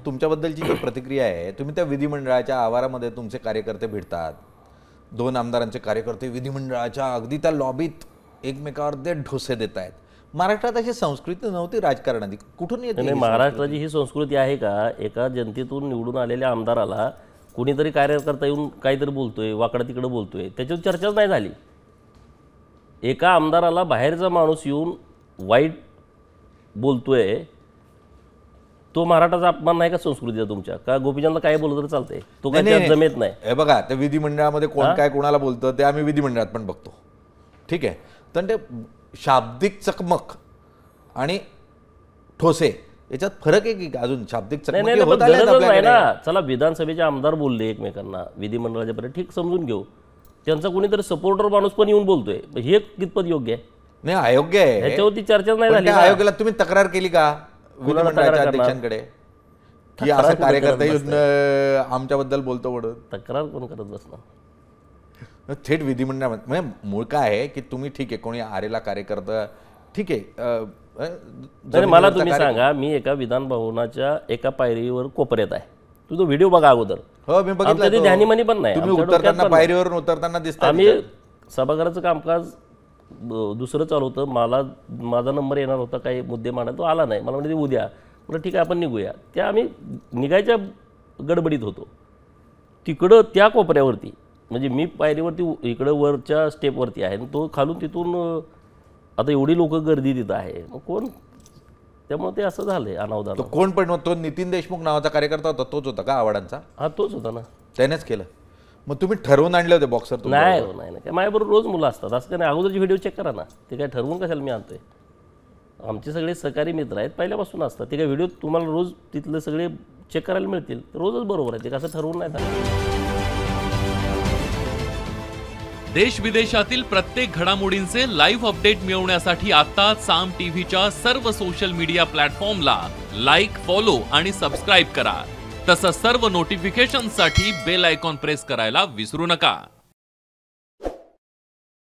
तुमच्याबद्दलची जी प्रतिक्रिया आहे, तुम्ही त्या विधिमंडळाच्या आवारामध्ये तुमचे कार्यकर्ते भेटतात, 2 आमदारांचे कार्यकर्ते विधिमंडळाच्या अगदी त्या लॉबीत एकमेकावर ते ढोसे देत आहेत. महाराष्ट्रात अशी संस्कृती नव्हती राजकारणाची, कुठून येते नाही? महाराष्ट्राची ही संस्कृती आहे का? एका जनतेतून निवडून आलेल्या आमदाराला कुणीतरी कार्यकर्ता येऊन काहीतरी बोलतोय, वाकडं तिकडं बोलतोय, त्याच्यावर चर्चाच नाही झाली. एका आमदाराला बाहेरचा माणूस येऊन वाईट बोलतोय, तो मराठाचा अपमान नाही का संस्कृतीचा तुमच्या? का गोपीचंद काय बोलत तर चालतंय? तो काय त्यात जमेत नाही? हे बघा, त्या विधिमंडळामध्ये कोण काय कोणाला बोलतं ते आम्ही विधिमंडळात पण बघतो, ठीक आहे. तर ते शाब्दिक चकमक आणि ठोसे याच्यात फरक आहे की अजून? शाब्दिक चकमक होत आहे ना. चला, विधानसभेचे आमदार बोलले एकमेकांना विधिमंडळाच्या पर्यंत, ठीक, समजून घेऊ. त्यांचा कोणीतरी सपोर्टर माणूस पण येऊन बोलतोय, हे कितपत योग्य आहे? नाही, अयोग्य आहे. ह्याच्यावरती चर्चा नाही झाली. आयोगाला तुम्ही तक्रार केली का विधिमंडळाच्या अध्यक्षांकडे की असं कार्यकर्ता येऊन आमच्याबद्दल बोलतो म्हणून? तक्रार कोण करत बसणार? थेट विधिमंडळामध्ये म्हणजे मूळ काय आहे की तुम्ही ठीक आहे, कोणी आरेला कार्यकर्ता ठीक आहे. मला तुम्ही सांगा, मी एका विधान भवनाच्या एका पायरीवर कोपऱ्यात आहे, तुझा व्हिडिओ बघा अगोदर. हो, मी बघितलं. ध्यानीमनी पण नाही. तुम्ही उतरताना पायरीवरून उतरताना दिसता. आम्ही सभागृहाचं कामकाज दुसरं चालू होतं, माझा नंबर येणार होता, काही मुद्दे मांडा, तो आला नाही. मला म्हणजे उद्या, म्हटलं ठीक आहे आपण निघूया. त्या आम्ही निघायच्या गडबडीत होतो. तिकडं त्या कोपऱ्यावरती म्हणजे मी पायरीवरती इकडं वरच्या स्टेपवरती आहे, तो खालून तिथून आता एवढी लोक गर्दी तिथं आहे, मग कोण? त्यामुळे ते असं झालंय अनावधान. तो कोण पण? तो नितीन देशमुख नावाचा कार्यकर्ता होता, तोच होता का आव्हाडांचा? हा, तोच होता ना. त्यानेच केलं. मग तुम्ही ठरवून आणले होते बॉक्सर? नाही नाही, काय माझ्याबरोबर रोज मुलं असतात, असं काय नाही. अगोदरची व्हिडिओ चेक करा ना. ते काय ठरवून कशाला मी आणतोय? आमचे सगळे सहकारी मित्र आहेत, पहिल्यापासून असतात. ते काय व्हिडिओ तुम्हाला रोज तिथले सगळे चेक करायला मिळतील, रोजच बरोबर आहे. ते कसं ठरवून नाही झालं. देश विदेशातील प्रत्येक घडामोडींचे लाईव्ह अपडेट मिळवण्यासाठी आता साम टीव्हीच्या सर्व सोशल मीडिया प्लॅटफॉर्मला लाईक, फॉलो आणि सबस्क्राईब करा. तसंच सर्व नोटिफिकेशनसाठी बेल आयकॉन प्रेस करायला विसरू नका.